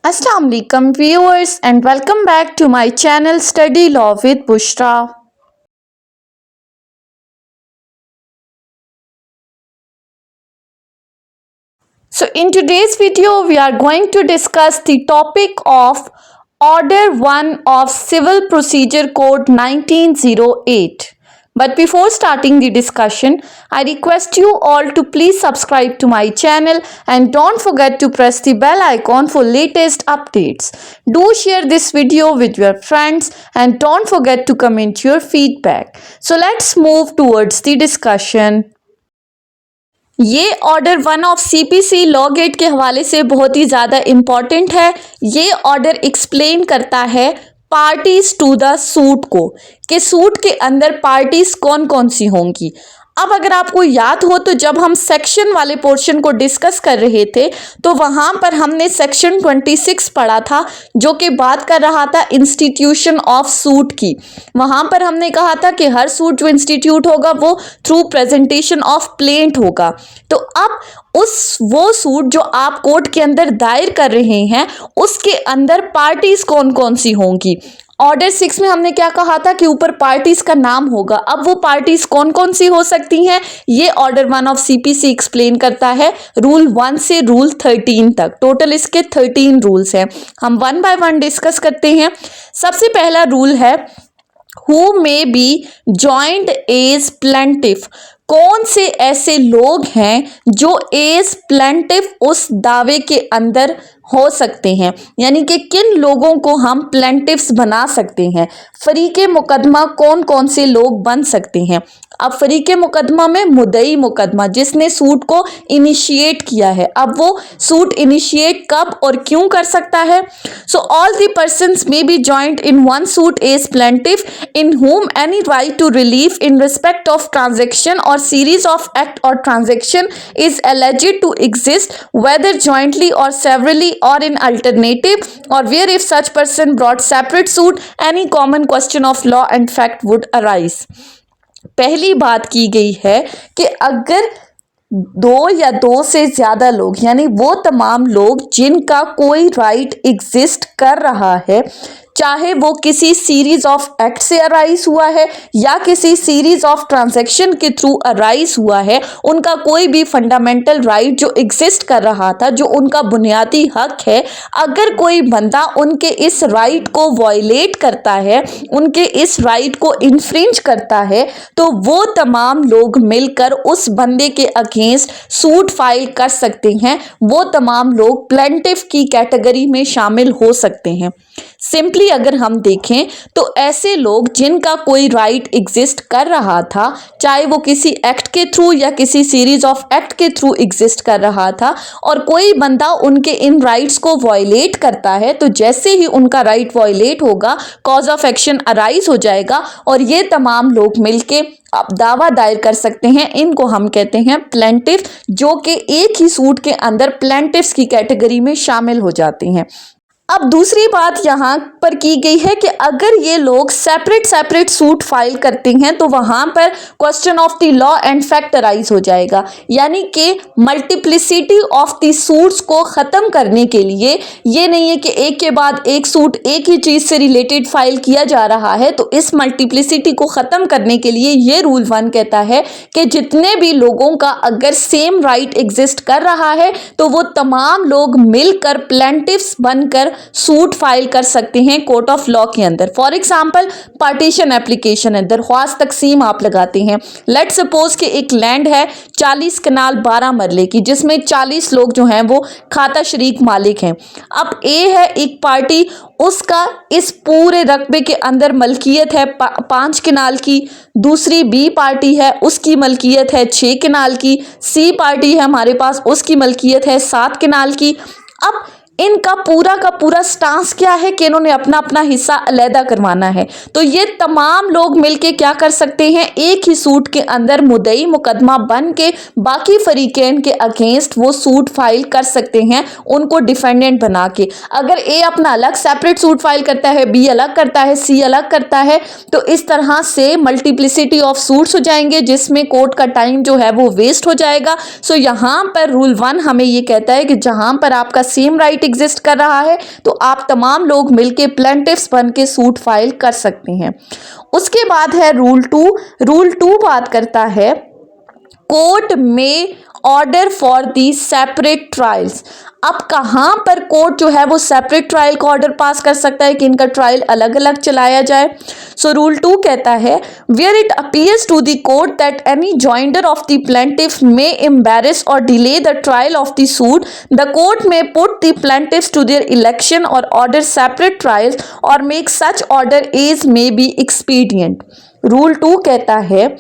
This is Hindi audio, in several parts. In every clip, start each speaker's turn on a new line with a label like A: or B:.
A: Assalamu alaikum viewers and welcome back to my channel Study Law with Bushra. So in today's video we are going to discuss the topic of Order 1 of Civil Procedure Code 1908. But before starting the discussion, I request you all to please subscribe to my channel and don't forget to press the bell icon for latest updates. Do share this video with your friends and don't forget to comment your feedback. So let's move towards the discussion. ये order 1 of CPC law gate के हवाले से बहुत ही ज़्यादा इम्पॉर्टेंट है। ये ऑर्डर एक्सप्लेन करता है पार्टीज टू द सूट को कि सूट के अंदर पार्टीज कौन कौन सी होंगी। अब अगर आपको याद हो तो जब हम सेक्शन वाले पोर्शन को डिस्कस कर रहे थे तो वहाँ पर हमने सेक्शन 26 पढ़ा था जो कि बात कर रहा था इंस्टीट्यूशन ऑफ सूट की। वहाँ पर हमने कहा था कि हर सूट जो इंस्टीट्यूट होगा वो थ्रू प्रेजेंटेशन ऑफ प्लेंट होगा। तो अब वो सूट जो आप कोर्ट के अंदर दायर कर रहे हैं उसके अंदर पार्टीज कौन कौन सी होंगी। ऑर्डर 6 में हमने क्या कहा था कि ऊपर पार्टीज का नाम होगा। अब वो पार्टीज कौन कौन सी हो सकती हैं ये ऑर्डर 1 ऑफ सीपीसी एक्सप्लेन करता है रूल 1 से रूल 13 तक। टोटल इसके 13 रूल्स हैं। हम वन बाय वन डिस्कस करते हैं। सबसे पहला रूल है who may be joint as plaintiff. कौन से ऐसे लोग हैं जो एज प्लेंटिफ उस दावे के अंदर हो सकते हैं, यानी कि किन लोगों को हम प्लेंटिफ्स बना सकते हैं। फरीके मुकदमा कौन कौन से लोग बन सकते हैं। अब फरीके मुकदमा में मुद्दई मुकदमा जिसने सूट को इनिशिएट किया है। अब वो सूट इनिशिएट कब और क्यों कर सकता है। So all the persons may be joint in one suit as plaintiff in whom any right to relief in respect of transaction or series of act or transaction is alleged to exist whether jointly or severally or in alternative or where if such person brought separate suit any common question of law and fact would arise। पहली बात की गई है कि अगर दो या दो से ज्यादा लोग यानी वो तमाम लोग जिनका कोई राइट एग्जिस्ट कर रहा है, चाहे वो किसी सीरीज ऑफ एक्ट से अराइज हुआ है या किसी सीरीज ऑफ ट्रांजैक्शन के थ्रू अराइज हुआ है, उनका कोई भी फंडामेंटल राइट जो एग्जिस्ट कर रहा था, जो उनका बुनियादी हक है, अगर कोई बंदा उनके इस राइट को वायलेट करता है, उनके इस राइट को इन्फ्रिंज करता है, तो वो तमाम लोग मिलकर उस बंदे के अगेंस्ट सूट फाइल कर सकते हैं। वो तमाम लोग प्लेंटिफ की कैटेगरी में शामिल हो सकते हैं। सिंपली अगर हम देखें तो ऐसे लोग जिनका कोई राइट एग्जिस्ट कर रहा था, चाहे वो किसी एक्ट के थ्रू या किसी सीरीज ऑफ एक्ट के थ्रू एग्जिस्ट कर रहा था, और कोई बंदा उनके इन राइट्स को वायलेट करता है, तो जैसे ही उनका राइट वायलेट होगा कॉज ऑफ एक्शन अराइज हो जाएगा और ये तमाम लोग मिलके अब दावा दायर कर सकते हैं। इनको हम कहते हैं प्लेंटिफ, जो कि एक ही सूट के अंदर प्लेंटिफ्स की कैटेगरी में शामिल हो जाते हैं। अब दूसरी बात यहाँ पर की गई है कि अगर ये लोग सेपरेट सूट फाइल करते हैं तो वहाँ पर question of the law and fact arise हो जाएगा, यानी कि मल्टीप्लिसिटी ऑफ द सूट्स को ख़त्म करने के लिए ये नहीं है कि एक के बाद एक सूट एक ही चीज़ से रिलेटेड फाइल किया जा रहा है। तो इस मल्टीप्लिसिटी को ख़त्म करने के लिए ये रूल 1 कहता है कि जितने भी लोगों का अगर सेम राइट एग्जिस्ट कर रहा है तो वो तमाम लोग मिलकर प्लेंटिफ्स बनकर सूट फाइल कर सकते हैं कोर्ट ऑफ लॉ के अंदर। फॉर एग्जाम्पल पार्टीशन एप्लीकेशन है, दरख्वास्त तकसीम आप लगाते हैं। लेट सपोज कि एक लैंड है 40 कनाल 12 मरले की, जिसमें 40 लोग जो हैं वो खाता शरीक मालिक हैं। अब ए है एक पार्टी, उसका इस पूरे रकबे के अंदर मलकियत है 5 कनाल की। दूसरी बी पार्टी है, उसकी मलकियत है 6 कनाल की। सी पार्टी है हमारे पास, उसकी मलकियत है 7 कनाल की। अब इनका पूरा का पूरा स्टांस क्या है कि इन्होंने अपना अपना हिस्सा अलहदा करवाना है। तो ये तमाम लोग मिलके क्या कर सकते हैं, एक ही सूट के अंदर मुद्दई मुकदमा बन के बाकी फरीकैन के अगेंस्ट वो सूट फाइल कर सकते हैं, उनको डिफेंडेंट बना के। अगर ए अपना अलग सेपरेट सूट फाइल करता है, बी अलग करता है, सी अलग करता है, तो इस तरह से मल्टीप्लिसिटी ऑफ सूट्स हो जाएंगे जिसमें कोर्ट का टाइम जो है वो वेस्ट हो जाएगा। सो यहाँ पर रूल 1 हमें ये कहता है कि जहाँ पर आपका सेम राइट एग्जिस्ट कर रहा है तो आप तमाम लोग मिलके प्लेंटिफ्स बन के सूट फाइल कर सकते हैं। उसके बाद है रूल 2। रूल 2 बात करता है कोर्ट में order for the separate trials. अब कहाँ पर कोर्ट जो है वो सेपरेट ट्रायल का ऑर्डर पास कर सकता है कि इनका ट्रायल अलग अलग चलाया जाए। सो रूल 2 कहता है where it appears to the court that any joinder of the plaintiff may embarrass or delay the trial of the suit, the court may put the plaintiffs to their election or order separate trials or make such order as may be expedient. Rule 2 कहता है,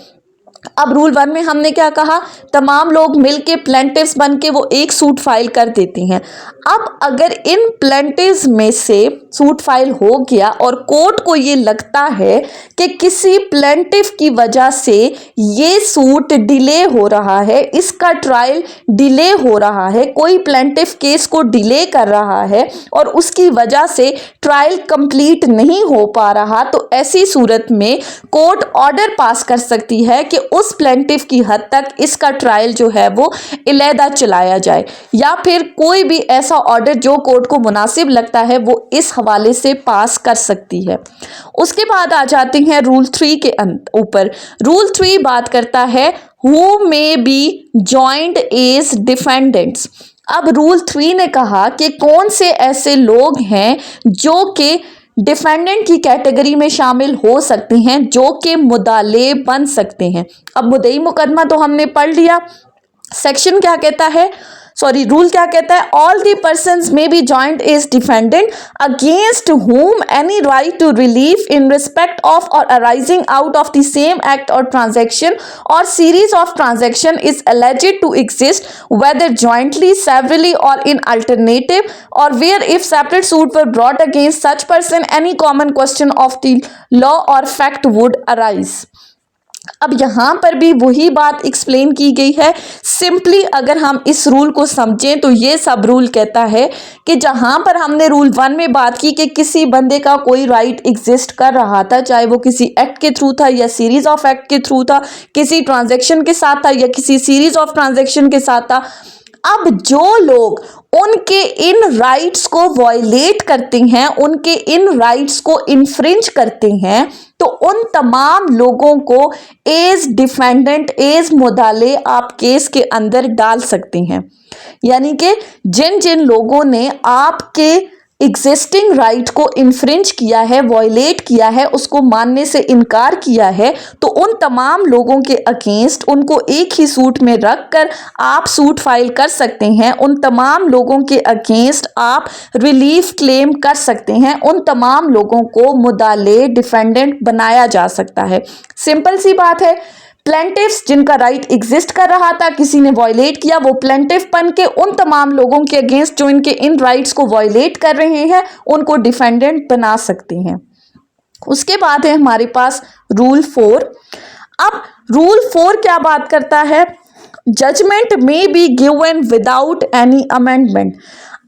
A: अब रूल 1 में हमने क्या कहा, तमाम लोग मिलके प्लेंटिव्स बन के वो एक सूट फाइल कर देती हैं। अब अगर इन प्लेंटिव्स में से सूट फाइल हो गया और कोर्ट को ये लगता है कि किसी प्लेंटिव की वजह से ये सूट डिले हो रहा है, इसका ट्रायल डिले हो रहा है, कोई प्लेंटिव केस को डिले कर रहा है और उसकी वजह से ट्रायल कंप्लीट नहीं हो पा रहा, तो ऐसी सूरत में कोर्ट ऑर्डर पास कर सकती है कि उस प्लेंटिव की हद तक इसका ट्रायल जो है वो इलेदा चलाया जाए, या फिर कोई भी ऐसा ऑर्डर जो कोर्ट को मुनासिब लगता है वो इस हवाले से पास कर सकती है। उसके बाद आ जाते हैं रूल 3 के ऊपर। रूल 3 बात करता है who may be joint as defendants. अब रूल 3 ने कहा कि कौन से ऐसे लोग हैं जो कि डिफेंडेंट की कैटेगरी में शामिल हो सकते हैं, जो कि मुदाले बन सकते हैं। अब मुद्दई मुकदमा तो हमने पढ़ लिया, सेक्शन क्या कहता है, रूल क्या कहता है, all the persons may be joint as defendant against whom any right to relief in respect of or arising out of the same act or transaction or series of transaction is alleged to exist, whether jointly, severally or in alternative, or where if separate suit were brought against such person any common question of the law or fact would arise। अब यहाँ पर भी वही बात एक्सप्लेन की गई है। सिंपली अगर हम इस रूल को समझें तो ये सब रूल कहता है कि जहाँ पर हमने रूल 1 में बात की कि किसी बंदे का कोई राइट एग्जिस्ट कर रहा था, चाहे वो किसी एक्ट के थ्रू था या सीरीज ऑफ एक्ट के थ्रू था, किसी ट्रांजैक्शन के साथ था या किसी सीरीज ऑफ ट्रांजैक्शन के साथ था। अब जो लोग उनके इन राइट्स को वायलेट करते हैं, उनके इन राइट्स को इन्फ्रिंज करते हैं, तो उन तमाम लोगों को एज डिफेंडेंट, एज मुदाले आप केस के अंदर डाल सकते हैं। यानी कि जिन जिन लोगों ने आपके एग्जिस्टिंग राइट को इन्फ्रिंज किया है, वायलेट किया है, उसको मानने से इनकार किया है, तो उन तमाम लोगों के अगेंस्ट उनको एक ही सूट में रख कर आप सूट फाइल कर सकते हैं। उन तमाम लोगों के अगेंस्ट आप रिलीफ क्लेम कर सकते हैं। उन तमाम लोगों को मुदाले डिफेंडेंट बनाया जा सकता है। सिंपल सी बात है, प्लेंटिफ्स जिनका राइट एग्जिस्ट कर रहा था, किसी ने वायलेट किया, वो प्लेंटिफ बन के उन तमाम लोगों के अगेंस्ट जो इनके इन राइट्स को वायलेट कर रहे हैं उनको डिफेंडेंट बना सकते हैं। उसके बाद है हमारे पास रूल 4। अब रूल 4 क्या बात करता है, जजमेंट में be given without any amendment.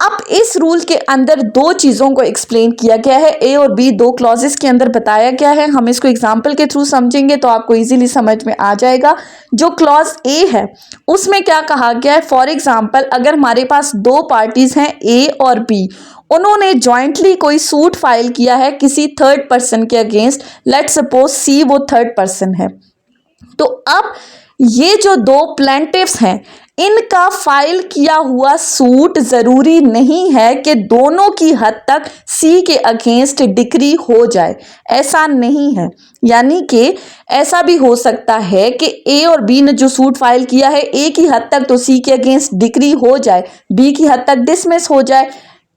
A: अब इस रूल के अंदर दो चीज़ों को एक्सप्लेन किया गया है, ए और बी दो क्लॉजेस के अंदर बताया गया है। हम इसको एग्जाम्पल के थ्रू समझेंगे तो आपको इजीली समझ में आ जाएगा। जो क्लॉज ए है उसमें क्या कहा गया है, फॉर एग्जाम्पल अगर हमारे पास दो पार्टीज हैं ए और बी, उन्होंने जॉइंटली कोई सूट फाइल किया है किसी थर्ड पर्सन के अगेंस्ट, लेट्स सपोज सी वो थर्ड पर्सन है, तो अब ये जो दो प्लेंटिफ्स हैं इनका फाइल किया हुआ सूट जरूरी नहीं है कि दोनों की हद तक सी के अगेंस्ट डिक्री हो जाए, ऐसा नहीं है। यानी कि ऐसा भी हो सकता है कि ए और बी ने जो सूट फाइल किया है ए की हद तक तो सी के अगेंस्ट डिक्री हो जाए, बी की हद तक डिसमिस हो जाए,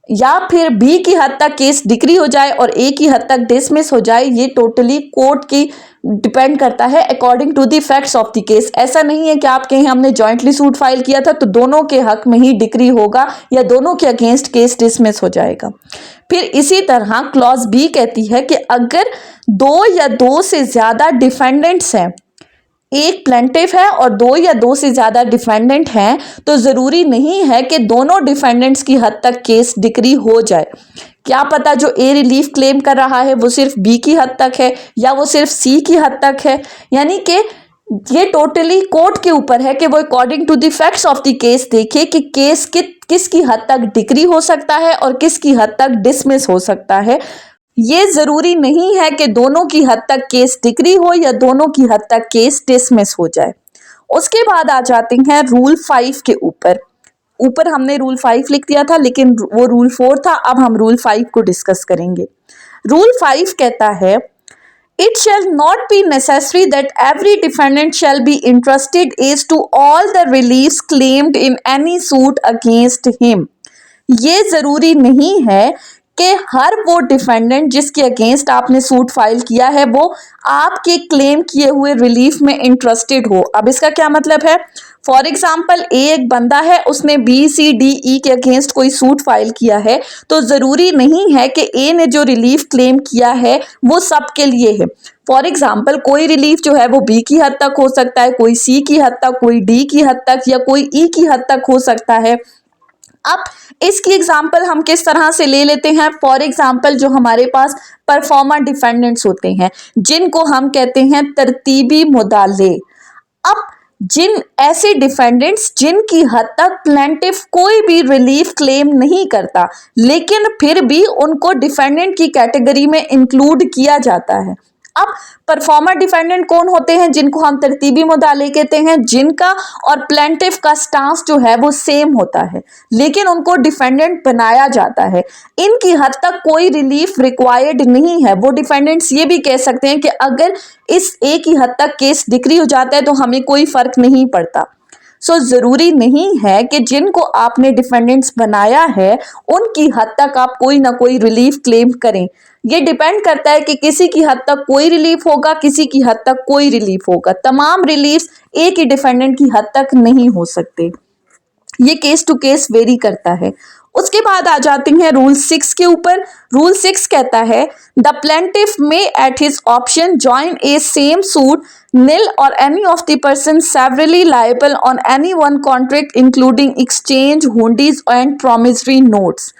A: या फिर बी की हद तक केस डिक्री हो जाए और ए की हद तक डिसमिस हो जाए। ये टोटली कोर्ट की डिपेंड करता है according to the facts of the case. ऐसा नहीं है कि आप कहें हमने जॉइंटली सूट फाइल किया था तो दोनों के हक में ही डिक्री होगा या दोनों के अगेंस्ट केस डिसमिस हो जाएगा। फिर इसी तरह क्लॉज बी कहती है कि अगर दो या दो से ज्यादा डिफेंडेंट्स हैं, एक प्लेंटिफ है और दो या दो से ज्यादा डिफेंडेंट हैं, तो जरूरी नहीं है कि दोनों डिफेंडेंट्स की हद तक केस डिक्री हो जाए। क्या पता जो ए रिलीफ क्लेम कर रहा है वो सिर्फ बी की हद तक है या वो सिर्फ सी की हद तक है। यानी कि ये टोटली कोर्ट के ऊपर है कि वो according to the facts of the case देखे कि केस किसकी हद तक डिक्री हो सकता है और किसकी हद तक डिसमिस हो सकता है। ये जरूरी नहीं है कि दोनों की हद तक केस डिक्री हो या दोनों की हद तक केस डिसमिस हो जाए। उसके बाद आ जाते हैं रूल 5 के ऊपर। ऊपर हमने रूल 5 लिख दिया था, लेकिन वो रूल 4 था। अब हम रूल 5 को डिस्कस करेंगे। रूल 5 कहता है, it shall not be necessary that every defendant shall be interested as to all the reliefs claimed in any suit against him। ये जरूरी नहीं है कि हर वो डिफेंडेंट जिसके अगेंस्ट आपने सूट फाइल किया है वो आपके क्लेम किए हुए रिलीफ में इंटरेस्टेड हो। अब इसका क्या मतलब है? फॉर एग्जाम्पल, ए एक बंदा है, उसने बी सी डी ई के अगेंस्ट कोई सूट फाइल किया है, तो जरूरी नहीं है कि ए ने जो रिलीफ क्लेम किया है वो सबके लिए है। फॉर एग्जाम्पल, कोई रिलीफ जो है वो बी की हद तक हो सकता है, कोई सी की हद तक, कोई डी की हद तक या कोई ई की हद तक हो सकता है। अब इसकी एग्जाम्पल हम किस तरह से ले लेते हैं? फॉर एग्जाम्पल, जो हमारे पास परफॉर्मर डिफेंडेंट्स होते हैं जिनको हम कहते हैं तरतीबी मुदाले। अब जिन ऐसे डिफेंडेंट्स जिनकी हद तक प्लेंटिफ कोई भी रिलीफ क्लेम नहीं करता, लेकिन फिर भी उनको डिफेंडेंट की कैटेगरी में इंक्लूड किया जाता है। अब परफॉर्मर डिफेंडेंट कौन होते हैं? जिनको हम तरतीबी मुदाले कहते हैं, जिनका और प्लेंटिफ का स्टांस जो है वो सेम होता है, लेकिन उनको डिफेंडेंट बनाया जाता है। इनकी हद तक कोई रिलीफ रिक्वायर्ड नहीं है। वो डिफेंडेंट्स ये भी कह सकते हैं कि अगर इस ए की हद तक केस डिक्री हो जाता है तो हमें कोई फर्क नहीं पड़ता। जरूरी नहीं है कि जिनको आपने डिफेंडेंट्स बनाया है उनकी हद तक आप कोई ना कोई रिलीफ क्लेम करें। ये डिपेंड करता है कि किसी की हद तक कोई रिलीफ होगा, किसी की हद तक कोई रिलीफ होगा। तमाम रिलीफ एक ही डिफेंडेंट की हद तक नहीं हो सकते। ये केस टू केस वेरी करता है। उसके बाद आ जाते हैं रूल 6 के ऊपर। रूल 6 कहता है, द प्लेंटिफ में at his option join A same suit nil or any of the persons severally liable on any one contract including exchange, hundies and promissory notes।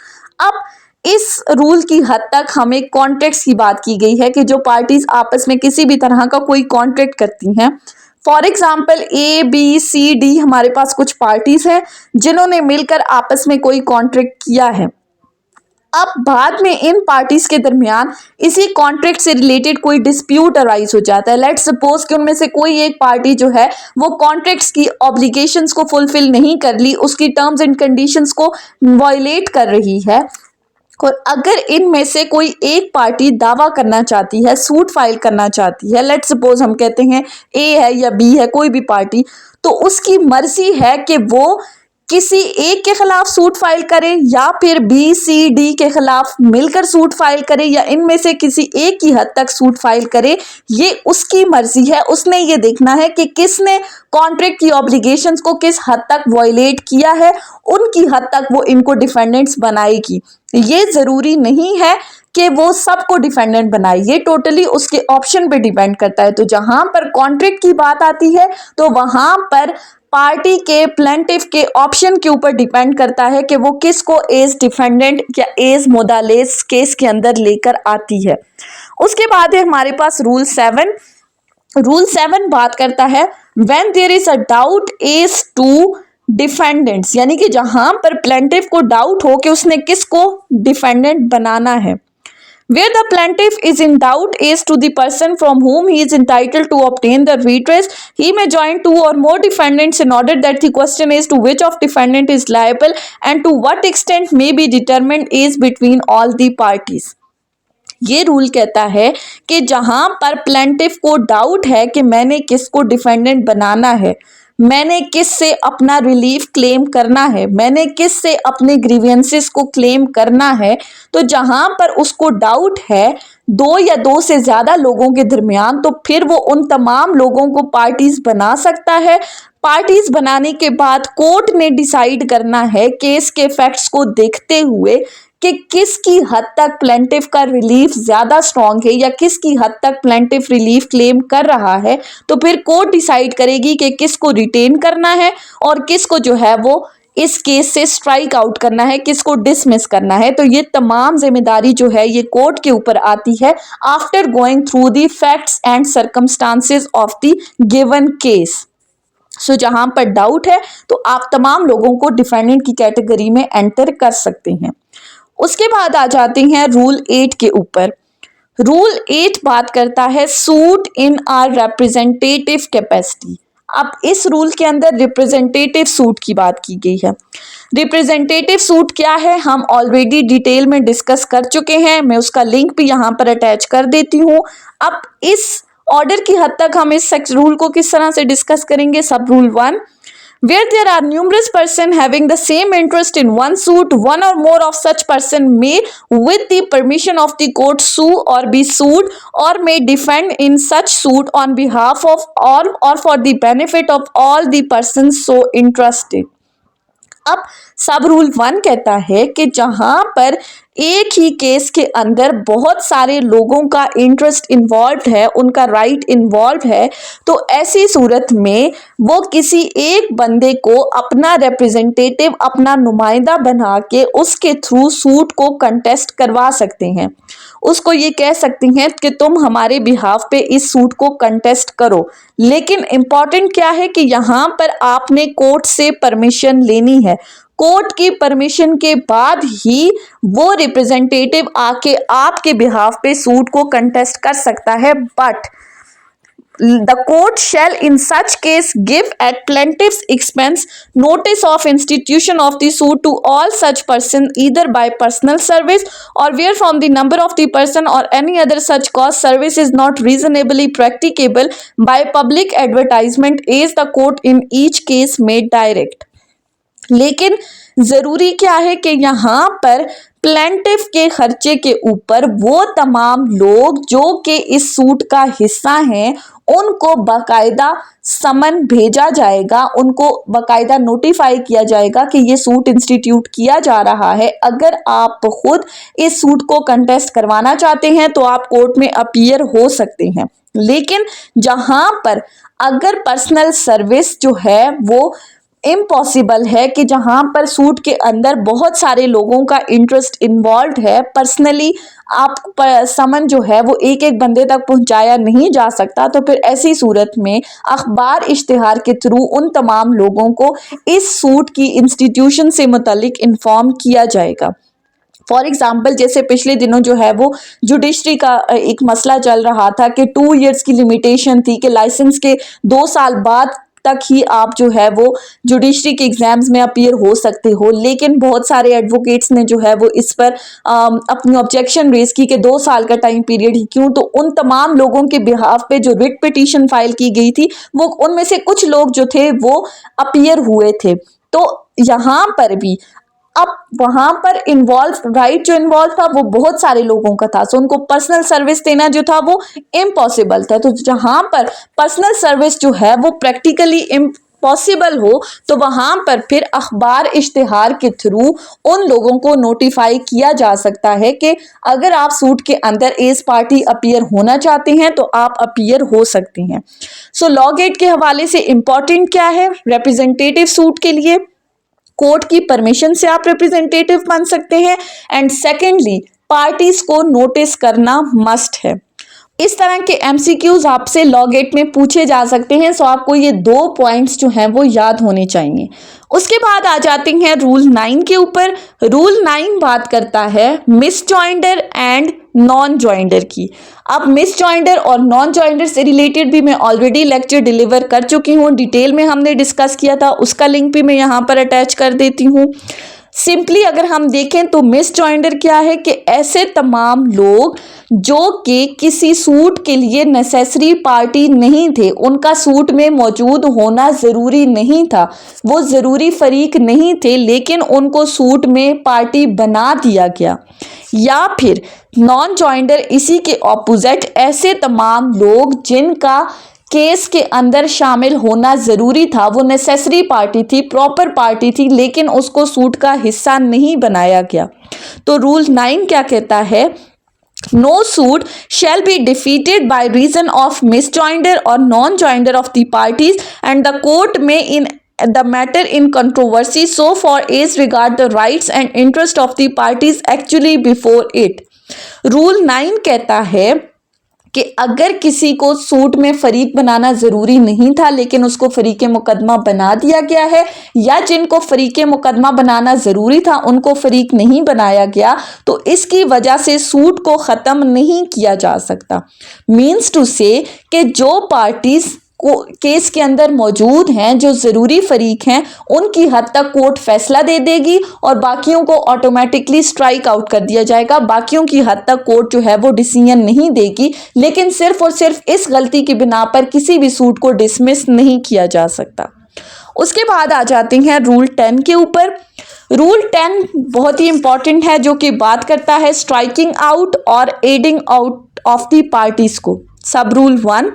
A: अब इस रूल की हद तक हमें कॉन्ट्रैक्ट्स की बात की गई है कि जो पार्टीज आपस में किसी भी तरह का कोई कॉन्ट्रैक्ट करती हैं। For example, A B C D हमारे पास कुछ पार्टीज हैं जिन्होंने मिलकर आपस में कोई कॉन्ट्रैक्ट किया है। अब बाद में इन पार्टीज के दरमियान इसी कॉन्ट्रैक्ट से रिलेटेड कोई डिस्प्यूट अराइज हो जाता है। लेट्स सपोज कि उनमें से कोई एक पार्टी जो है वो कॉन्ट्रैक्ट्स की ऑब्लिगेशंस को फुलफिल नहीं कर ली, उसकी टर्म्स एंड कंडीशंस को वायलेट कर रही है। और अगर इनमें से कोई एक पार्टी दावा करना चाहती है, सूट फाइल करना चाहती है, लेट्स सपोज हम कहते हैं ए है या बी है, कोई भी पार्टी, तो उसकी मर्जी है कि वो किसी एक के खिलाफ सूट फाइल करे या फिर बी सी डी के खिलाफ मिलकर सूट फाइल करे या इनमें से किसी एक की हद तक सूट फाइल करे। ये उसकी मर्जी है। उसने ये देखना है कि किसने कॉन्ट्रैक्ट की ऑब्लिगेशंस को किस हद तक वायलेट किया है, उनकी हद तक वो इनको डिफेंडेंट्स बनाएगी। ये जरूरी नहीं है कि वो सबको डिफेंडेंट बनाए, ये टोटली उसके ऑप्शन पे डिपेंड करता है। तो जहां पर कॉन्ट्रैक्ट की बात आती है तो वहां पर पार्टी के प्लेंटिफ के ऑप्शन के ऊपर डिपेंड करता है कि वो किसको एज डिफेंडेंट या एज मोदालेस केस के अंदर लेकर आती है। उसके बाद है हमारे पास रूल 7। रूल 7 बात करता है when there is a doubt as to defendants, यानी कि जहां पर प्लेंटिफ को डाउट हो कि उसने किसको डिफेंडेंट बनाना है। Where the plaintiff is in doubt as to the person from whom he is entitled to obtain the redress, he may join two or more defendants in order that the question as to which of defendant is liable and to what extent may be determined is between all the parties। ये रूल कहता है कि जहां पर प्लेंटिफ को डाउट है कि मैंने किसको डिफेंडेंट बनाना है, मैंने किस से अपना रिलीफ क्लेम करना है, मैंने किस से अपने ग्रीवेंसेस को क्लेम करना है, तो जहां पर उसको डाउट है दो या दो से ज्यादा लोगों के दरमियान, तो फिर वो उन तमाम लोगों को पार्टीज बना सकता है। पार्टीज बनाने के बाद कोर्ट ने डिसाइड करना है केस के फैक्ट्स को देखते हुए कि किसकी हद तक प्लेंटिफ का रिलीफ ज्यादा स्ट्रांग है या किसकी हद तक प्लेंटिफ रिलीफ क्लेम कर रहा है। तो फिर कोर्ट डिसाइड करेगी कि किसको रिटेन करना है और किसको जो है वो इस केस से स्ट्राइक आउट करना है, किसको डिसमिस करना है। तो ये तमाम जिम्मेदारी जो है ये कोर्ट के ऊपर आती है after going through the facts and circumstances of the given case. So जहां पर डाउट है तो आप तमाम लोगों को डिफेंडेंट की कैटेगरी में एंटर कर सकते हैं। उसके बाद आ जाते हैं रूल 8 के ऊपर। रूल 8 बात करता है suit in are representative capacity. अब इस रूल के अंदर रिप्रेजेंटेटिव सूट की बात की गई है। रिप्रेजेंटेटिव सूट क्या है हम ऑलरेडी डिटेल में डिस्कस कर चुके हैं, मैं उसका लिंक भी यहाँ पर अटैच कर देती हूँ। अब इस ऑर्डर की हद तक हम इस रूल को किस तरह से डिस्कस करेंगे। सब rule 1, where there are numerous persons having the same interest in one suit, one or more of such person may, with the permission of the court, sue or be sued or may defend in such suit on behalf of all or for the benefit of all the persons so interested। अब सब रूल 1 कहता है कि जहां पर एक ही केस के अंदर बहुत सारे लोगों का इंटरेस्ट इन्वॉल्व है, उनका राइट इन्वॉल्व है, तो ऐसी सूरत में वो किसी एक बंदे को अपना रिप्रेजेंटेटिव, अपना नुमाइंदा बना के उसके थ्रू सूट को कंटेस्ट करवा सकते हैं। उसको ये कह सकती हैं कि तुम हमारे बिहाफ पे इस सूट को कंटेस्ट करो। लेकिन इम्पॉर्टेंट क्या है कि यहाँ पर आपने कोर्ट से परमिशन लेनी है। कोर्ट की परमिशन के बाद ही वो रिप्रेजेंटेटिव आके आपके बिहाफ पे सूट को कंटेस्ट कर सकता है। But the court shall in such case give at plaintiff's expense notice of institution of the suit to all such person either by personal service or where from the number of the person or any other such cause service is not reasonably practicable by public advertisement as the court in each case made direct। लेकिन जरूरी क्या है कि यहाँ पर प्लेंटिफ के खर्चे के ऊपर वो तमाम लोग जो कि इस सूट का हिस्सा हैं उनको बाकायदा समन भेजा जाएगा, उनको बाकायदा नोटिफाई किया जाएगा कि ये सूट इंस्टीट्यूट किया जा रहा है। अगर आप खुद इस सूट को कंटेस्ट करवाना चाहते हैं तो आप कोर्ट में अपीयर हो सकते हैं। लेकिन जहां पर अगर पर्सनल सर्विस जो है वो इम्पॉसिबल है कि जहां पर सूट के अंदर बहुत सारे लोगों का इंटरेस्ट इन्वॉल्व है, पर्सनली आप समन जो है वो एक एक बंदे तक पहुंचाया नहीं जा सकता, तो फिर ऐसी सूरत में अखबार इश्तिहार के थ्रू उन तमाम लोगों को इस सूट की इंस्टीट्यूशन से मुतल्लिक इन्फॉर्म किया जाएगा। फॉर एग्जाम्पल जैसे पिछले दिनों जो है वो जुडिशरी का एक मसला चल रहा था कि 2 इयर्स की लिमिटेशन थी कि लाइसेंस के 2 साल बाद तक ही आप जो है वो जुडिशरी के एग्जाम्स में अपीयर हो सकते हो। लेकिन बहुत सारे एडवोकेट्स ने जो है वो इस पर अपनी ऑब्जेक्शन रेज की कि 2 साल का टाइम पीरियड ही क्यों। तो उन तमाम लोगों के बिहाफ पे जो रिट पिटीशन फाइल की गई थी वो उनमें से कुछ लोग जो थे वो अपीयर हुए थे। तो यहाँ पर भी अब वहां पर राइट जो इन्वॉल्व था वो बहुत सारे लोगों का था, सो उनको पर्सनल सर्विस देना जो था वो इम्पॉसिबल था। तो जहां पर पर्सनल सर्विस जो है वो प्रैक्टिकली इम्पॉसिबल हो तो वहां पर फिर अखबार इश्तिहार के थ्रू उन लोगों को नोटिफाई किया जा सकता है कि अगर आप सूट के अंदर एज पार्टी अपीयर होना चाहते हैं तो आप अपीयर हो सकते हैं। सो लॉ गेट के हवाले से इंपॉर्टेंट क्या है, रिप्रेजेंटेटिव सूट के लिए कोर्ट की परमिशन से आप रिप्रेजेंटेटिव बन सकते हैं, एंड सेकेंडली पार्टीज को नोटिस करना मस्ट है। इस तरह के एमसीक्यूज आपसे लॉ गेट में पूछे जा सकते हैं, सो आपको ये 2 पॉइंट्स जो हैं वो याद होने चाहिए। उसके बाद आ जाते हैं रूल 9 के ऊपर। रूल 9 बात करता है मिसजॉइंडर एंड नॉन जॉइंडर की। अब मिसजॉइंडर और नॉन जॉइंडर से रिलेटेड भी मैं ऑलरेडी लेक्चर डिलीवर कर चुकी हूँ, डिटेल में हमने डिस्कस किया था, उसका लिंक भी मैं यहाँ पर अटैच कर देती हूँ। सिंपली अगर हम देखें तो मिसजॉइंडर क्या है कि ऐसे तमाम लोग जो कि किसी सूट के लिए नेसेसरी पार्टी नहीं थे, उनका सूट में मौजूद होना ज़रूरी नहीं था, वो ज़रूरी फरीक नहीं थे, लेकिन उनको सूट में पार्टी बना दिया गया। या फिर नॉन जॉइंडर इसी के ऑपोजिट ऐसे तमाम लोग जिनका केस के अंदर शामिल होना ज़रूरी था, वो नेसेसरी पार्टी थी, प्रॉपर पार्टी थी, लेकिन उसको सूट का हिस्सा नहीं बनाया गया। तो रूल 9 क्या कहता है, no suit shall be defeated by reason of misjoinder or non joinder of the parties and the court may in the matter in controversy so far as regard the rights and interest of the parties actually before it। Rule 9 कहता है कि अगर किसी को सूट में फरीक बनाना ज़रूरी नहीं था लेकिन उसको फरीक मुकदमा बना दिया गया है, या जिनको फरीक मुकदमा बनाना ज़रूरी था उनको फरीक नहीं बनाया गया, तो इसकी वजह से सूट को ख़त्म नहीं किया जा सकता। मीन्स टू से कि जो पार्टीज़ केस के अंदर मौजूद हैं, जो ज़रूरी फरीक हैं, उनकी हद तक कोर्ट फैसला दे देगी और बाकियों को ऑटोमेटिकली स्ट्राइक आउट कर दिया जाएगा। बाकियों की हद तक कोर्ट जो है वो डिसीजन नहीं देगी, लेकिन सिर्फ और सिर्फ इस गलती की बिना पर किसी भी सूट को डिसमिस नहीं किया जा सकता। उसके बाद आ जाते हैं रूल 10 के ऊपर। रूल 10 बहुत ही इंपॉर्टेंट है, जो कि बात करता है स्ट्राइकिंग आउट और adding out of the parties को। सब rule 1,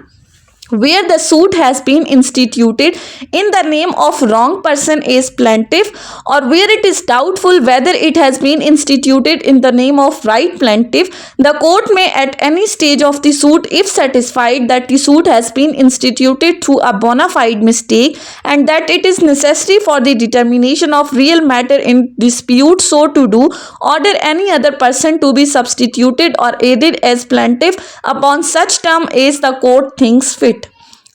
A: where the suit has been instituted in the name of wrong person is plaintiff, or where it is doubtful whether it has been instituted in the name of right plaintiff, the court may at any stage of the suit, if satisfied that the suit has been instituted through a bona fide mistake and that it is necessary for the determination of real matter in dispute, so to do, order any other person to be substituted or aided as plaintiff upon such term as the court thinks fit।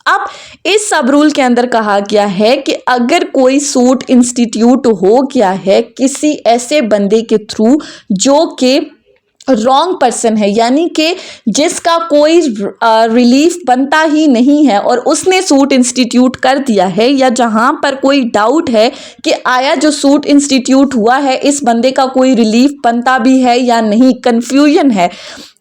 A: अब इस सब रूल के अंदर कहा गया है कि अगर कोई सूट इंस्टीट्यूट हो गया है किसी ऐसे बंदे के थ्रू जो कि रॉन्ग पर्सन है, यानी कि जिसका कोई रिलीफ बनता ही नहीं है और उसने सूट इंस्टीट्यूट कर दिया है, या जहां पर कोई डाउट है कि आया जो सूट इंस्टीट्यूट हुआ है इस बंदे का कोई रिलीफ बनता भी है या नहीं, कंफ्यूजन है,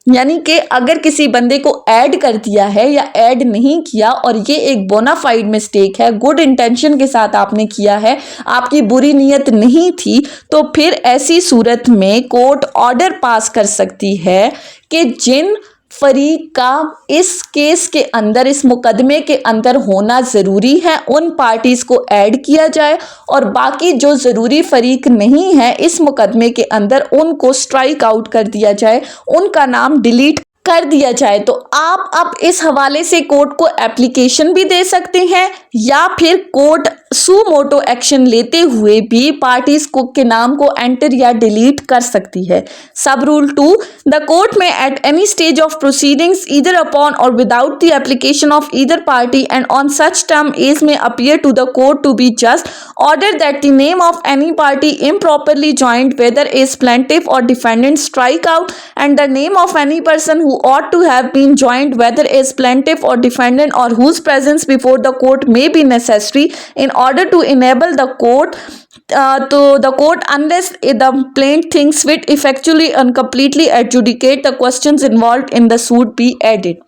A: यानी कि अगर किसी बंदे को ऐड कर दिया है या ऐड नहीं किया और ये एक बोनाफाइड मिस्टेक है, गुड इंटेंशन के साथ आपने किया है, आपकी बुरी नीयत नहीं थी, तो फिर ऐसी सूरत में कोर्ट ऑर्डर पास कर सकती है कि जिन फरीक का इस केस के अंदर, इस मुकदमे के अंदर होना ज़रूरी है, उन पार्टीज़ को ऐड किया जाए और बाकी जो ज़रूरी फरीक नहीं है इस मुकदमे के अंदर उनको स्ट्राइक आउट कर दिया जाए, उनका नाम डिलीट कर दिया जाए। तो आप अब इस हवाले से कोर्ट को एप्लीकेशन भी दे सकते हैं या फिर कोर्ट सू मोटो एक्शन लेते हुए भी पार्टीज को के नाम को एंटर या डिलीट कर सकती है। Sub rule 2, the court may at any stage of proceedings either upon or without the application of either party and on such term as may appear to the court to be just order that the name of any party improperly joined whether is plaintiff or defendant strike out and the name of any person who ought to have been joined whether is plaintiff or defendant or whose presence before the court may be necessary in order to enable the court unless the plaintiff thinks fit effectually and completely adjudicate the questions involved in the suit be added।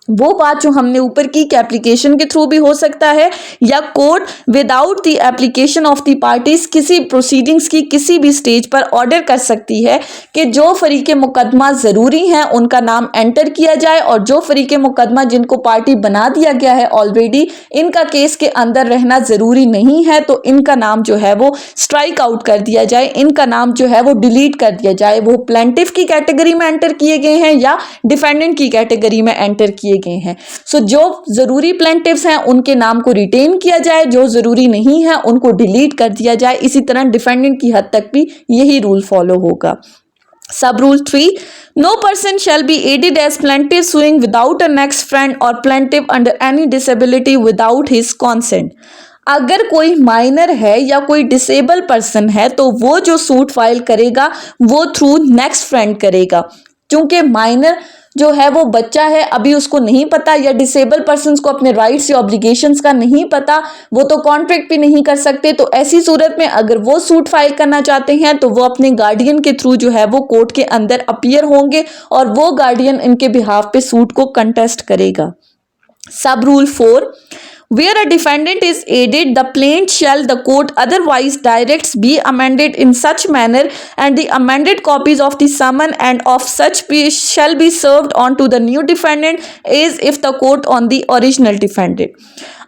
A: वो बात जो हमने ऊपर की कि एप्लीकेशन के थ्रू भी हो सकता है या court without the application of the parties किसी प्रोसीडिंग्स की किसी भी स्टेज पर ऑर्डर कर सकती है कि जो फरीक मुकदमा ज़रूरी हैं उनका नाम एंटर किया जाए और जो फरीक मुकदमा जिनको पार्टी बना दिया गया है ऑलरेडी, इनका केस के अंदर रहना ज़रूरी नहीं है, तो इनका नाम जो है वो स्ट्राइक आउट कर दिया जाए, इनका नाम जो है वो डिलीट कर दिया जाए। वो प्लेंटिफ की कैटेगरी में एंटर किए गए हैं या डिफेंडेंट की कैटेगरी में एंटर किए गए हैं। सो जो जरूरी प्लेंटिव्स हैं उनके नाम को रिटेन किया जाए, जो जरूरी नहीं है उनको डिलीट कर दिया जाए। इसी तरह डिफेंडेंट की हद तक भी यही रूल फॉलो होगा। सब rule 3, no person shall be aided as plaintiff suing without a next friend or plaintiff under any disability without his consent। अगर कोई माइनर है या कोई डिसेबल पर्सन है तो वो जो सूट फाइल करेगा वो थ्रू नेक्स्ट फ्रेंड करेगा, क्योंकि माइनर जो है वो बच्चा है, अभी उसको नहीं पता, या डिसेबल पर्सन्स को अपने राइट्स या ऑब्लिगेशंस का नहीं पता, वो तो कॉन्ट्रैक्ट भी नहीं कर सकते। तो ऐसी सूरत में अगर वो सूट फाइल करना चाहते हैं तो वो अपने गार्डियन के थ्रू जो है वो कोर्ट के अंदर अपीयर होंगे और वो गार्डियन इनके बिहाफ पे सूट को कंटेस्ट करेगा। सब rule 4, where a defendant is aided, the plaintiff shall the court otherwise directs be amended in such manner and the amended copies of the summons and of such shall be served on to the new defendant as if the court on the original defendant।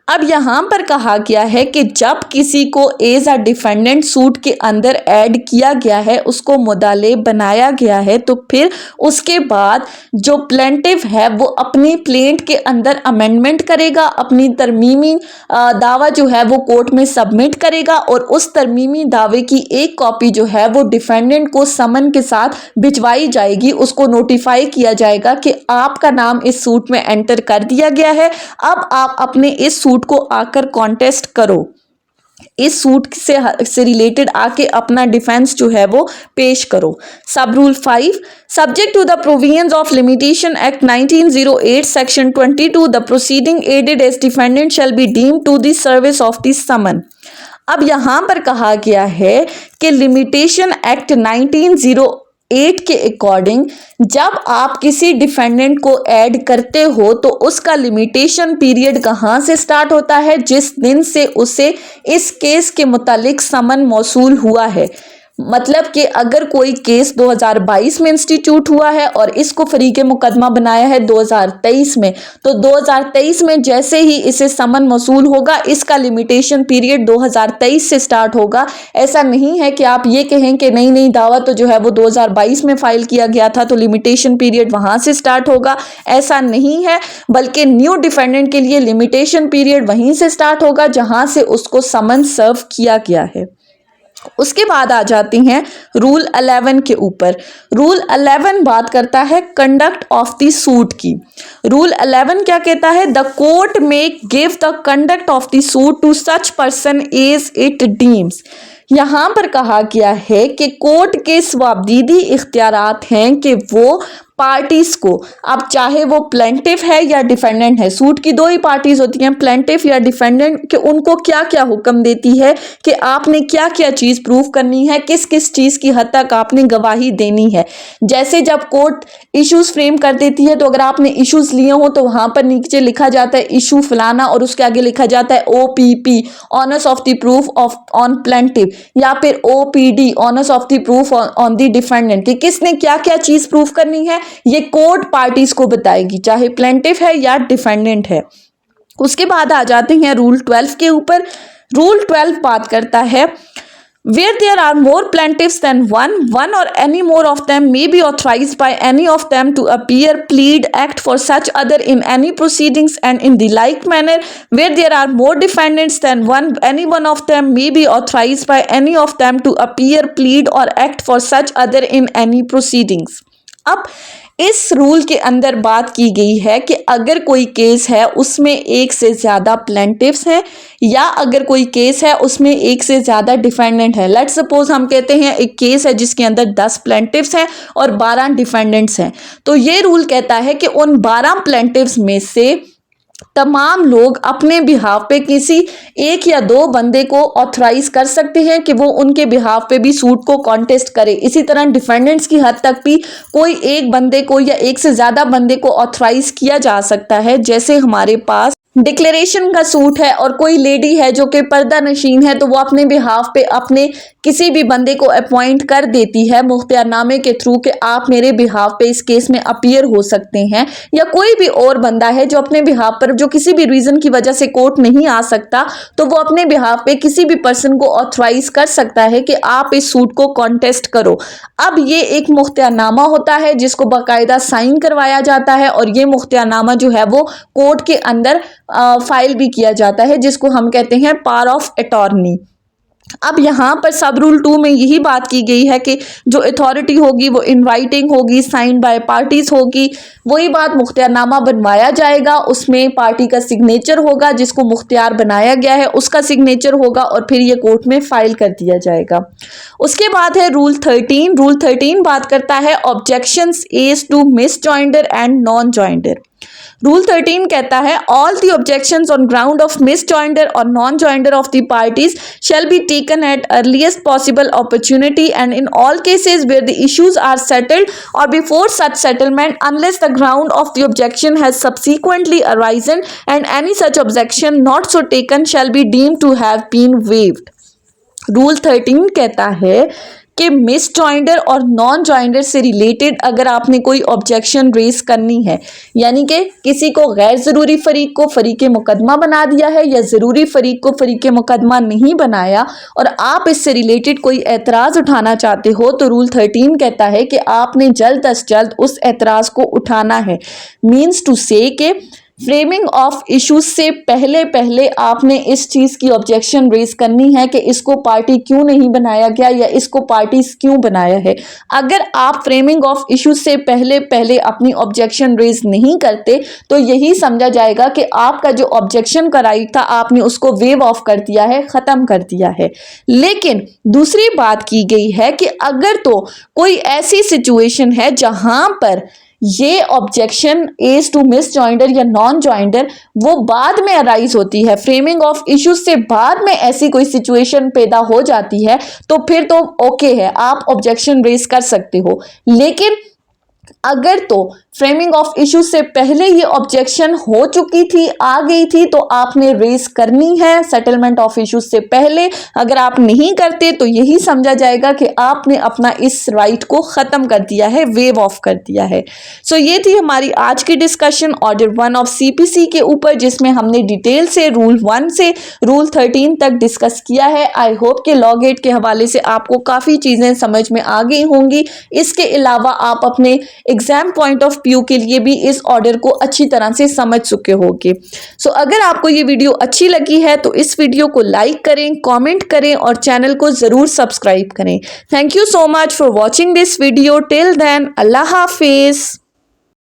A: अब यहाँ पर कहा गया है कि जब किसी को एज अ डिफेंडेंट सूट के अंदर ऐड किया गया है, उसको मुद्दाले बनाया गया है, तो फिर उसके बाद जो प्लेंटिफ है वो अपनी प्लेंट के अंदर अमेंडमेंट करेगा, अपनी तरमीमी दावा जो है वो कोर्ट में सबमिट करेगा और उस तरमीमी दावे की एक कॉपी जो है वो डिफेंडेंट को समन के साथ भिजवाई जाएगी। उसको नोटिफाई किया जाएगा कि आपका नाम इस सूट में एंटर कर दिया गया है, अब आप अपने इस सूट को आकर कॉन्टेस्ट करो, इस सूट से रिलेटेड आके अपना डिफेंस जो है वो पेश करो। Sub rule 5, subject to the provisions of limitation act 1908 section 22 the proceeding added as defendant shall be deemed to the service of the summon. अब यहां पर कहा गया है कि लिमिटेशन एक्ट 1908 के अकॉर्डिंग जब आप किसी डिफेंडेंट को ऐड करते हो तो उसका लिमिटेशन पीरियड कहां से स्टार्ट होता है, जिस दिन से उसे इस केस के मुतालिक समन मौसूल हुआ है। मतलब कि अगर कोई केस 2022 में इंस्टीट्यूट हुआ है और इसको फरीके मुकदमा बनाया है 2023 में, तो 2023 में जैसे ही इसे समन मौसूल होगा इसका लिमिटेशन पीरियड 2023 से स्टार्ट होगा। ऐसा नहीं है कि आप ये कहें कि नहीं दावा तो जो है वो 2022 में फाइल किया गया था तो लिमिटेशन पीरियड वहां से स्टार्ट होगा, ऐसा नहीं है, बल्कि न्यू डिफेंडेंट के लिए लिमिटेशन पीरियड वहीं से स्टार्ट होगा जहां से उसको समन सर्व किया गया है। उसके बाद आ जाती हैं रूल 11 के ऊपर। रूल 11 बात करता है कंडक्ट ऑफ द सूट की। रूल 11 क्या कहता है, द कोर्ट में give the conduct of the suit to such person as it deems. यहाँ पर कहा गया है कि कोर्ट के स्वाबदीदी इख्तियारात हैं कि वो पार्टीज को, अब चाहे वो प्लेंटिफ है या डिफेंडेंट है, सूट की दो ही पार्टीज होती हैं, प्लेंटिफ या डिफेंडेंट, कि उनको क्या क्या हुक्म देती है कि आपने क्या क्या चीज प्रूव करनी है, किस किस चीज की हद तक आपने गवाही देनी है। जैसे जब कोर्ट इश्यूज फ्रेम कर देती है तो अगर आपने इश्यूज लिए हो तो वहां पर नीचे लिखा जाता है इशू फलाना और उसके आगे लिखा जाता है OPP honours of the proof of on plaintiff, या फिर OPD honours of the proof on the defendant, कि किसने क्या क्या चीज प्रूव करनी है ये कोर्ट पार्टीज को बताएगी, चाहे प्लेंटिफ है या डिफेंडेंट है। उसके बाद आ जाते हैं रूल 12 के ऊपर। रूल 12 बात करता है where there are more plaintiffs than one or any more of them may be authorized by any of them to appear, plead, act for such other in any proceedings, and in the like manner where there are more defendants than one, any one of them may be authorized by any of them to appear, plead or act for such other in any proceedings। अब इस रूल के अंदर बात की गई है कि अगर कोई केस है उसमें एक से ज्यादा प्लेंटिफ्स हैं या अगर कोई केस है उसमें एक से ज्यादा डिफेंडेंट है, लेट्स सपोज हम कहते हैं एक केस है जिसके अंदर 10 प्लेंटिफ्स हैं और 12 डिफेंडेंट्स हैं, तो ये रूल कहता है कि उन 12 प्लेंटिफ्स में से तमाम लोग अपने बिहाफ पे किसी एक या दो बंदे को ऑथराइज कर सकते हैं कि वो उनके बिहाफ पे भी सूट को कॉन्टेस्ट करे। इसी तरह डिफेंडेंट्स की हद तक भी कोई एक बंदे को या एक से ज्यादा बंदे को ऑथराइज किया जा सकता है। जैसे हमारे पास डिक्लेरेशन का सूट है और कोई लेडी है जो कि पर्दा नशीन है तो वो अपने बिहाफ पे अपने किसी भी बंदे को अपॉइंट कर देती है मुख्तियारनामे के थ्रू कि आप मेरे बिहाफ पे इस केस में अपीयर हो सकते हैं, या कोई भी और बंदा है जो अपने बिहाफ पर जो किसी भी रीजन की वजह से कोर्ट नहीं आ सकता तो वो अपने बिहाफ पे किसी भी पर्सन को ऑथराइज कर सकता है कि आप इस सूट को कॉन्टेस्ट करो। अब ये एक मुख्तियारनामा होता है जिसको बाकायदा साइन करवाया जाता है और ये मुख्तियारनामा जो है वो कोर्ट के अंदर फाइल भी किया जाता है जिसको हम कहते हैं पावर ऑफ अटॉर्नी। अब यहाँ पर सब रूल 2 में यही बात की गई है कि जो अथॉरिटी होगी वो इन राइटिंग होगी, साइन बाय पार्टीज होगी, वही बात मुख्तियारनामा बनवाया जाएगा, उसमें पार्टी का सिग्नेचर होगा, जिसको मुख्तियार बनाया गया है उसका सिग्नेचर होगा और फिर ये कोर्ट में फाइल कर दिया जाएगा। उसके बाद है रूल 13। रूल 13 बात करता है objections as to misjoinder and non joinder. Rule 13 कहता है all the objections on ground of misjoinder or non joinder of the parties shall be taken at earliest possible opportunity and in all cases where the issues are settled or before such settlement unless the ground of the objection has subsequently arisen and any such objection not so taken shall be deemed to have been waived. Rule 13 कहता है कि मिस जॉइंडर और नॉन जॉइंडर से रिलेटेड अगर आपने कोई ऑब्जेक्शन रेज करनी है, यानी कि किसी को गैर ज़रूरी फरीक को फरीक मुकदमा बना दिया है या ज़रूरी फरीक को फरीक मुकदमा नहीं बनाया और आप इससे रिलेटेड कोई एतराज़ उठाना चाहते हो, तो रूल 13 कहता है कि आपने जल्द अज जल्द उस एतराज़ को उठाना है। मीन्स टू से कि फ्रेमिंग ऑफ इश्यूज से पहले पहले आपने इस चीज़ की ऑब्जेक्शन रेज करनी है कि इसको पार्टी क्यों नहीं बनाया गया या इसको पार्टी क्यों बनाया है। अगर आप फ्रेमिंग ऑफ इश्यूज से पहले पहले अपनी ऑब्जेक्शन रेज नहीं करते तो यही समझा जाएगा कि आपका जो ऑब्जेक्शन का राइट था आपने उसको वेव ऑफ कर दिया है, ख़त्म कर दिया है। लेकिन दूसरी बात की गई है कि अगर तो कोई ऐसी सिचुएशन है जहां पर ये objection as to misjoinder या नॉन जॉइंडर वो बाद में अराइज होती है, फ्रेमिंग ऑफ इश्यूज से बाद में ऐसी कोई सिचुएशन पैदा हो जाती है, तो फिर तो ओके है, आप ऑब्जेक्शन रेज कर सकते हो। लेकिन अगर तो फ्रेमिंग ऑफ इश्यूज से पहले ये ऑब्जेक्शन हो चुकी थी, आ गई थी, तो आपने रेज करनी है सेटलमेंट ऑफ इश्यूज से पहले। अगर आप नहीं करते तो यही समझा जाएगा कि आपने अपना इस राइट को ख़त्म कर दिया है, वेव ऑफ कर दिया है। सो ये थी हमारी आज की डिस्कशन ऑर्डर 1 ऑफ CPC के ऊपर, जिसमें हमने डिटेल से रूल 1 से रूल 13 तक डिस्कस किया है। आई होप कि लॉ गेट के हवाले से आपको काफ़ी चीज़ें समझ में आ गई होंगी। इसके अलावा आप अपने एग्जाम पॉइंट ऑफ व्यू के लिए भी इस ऑर्डर को अच्छी तरह से समझ चुके होंगे। सो अगर आपको ये वीडियो अच्छी लगी है तो इस वीडियो को लाइक करें, कमेंट करें और चैनल को ज़रूर सब्सक्राइब करें। Thank you so much for watching this video. Till then, अल्लाह हाफिज़।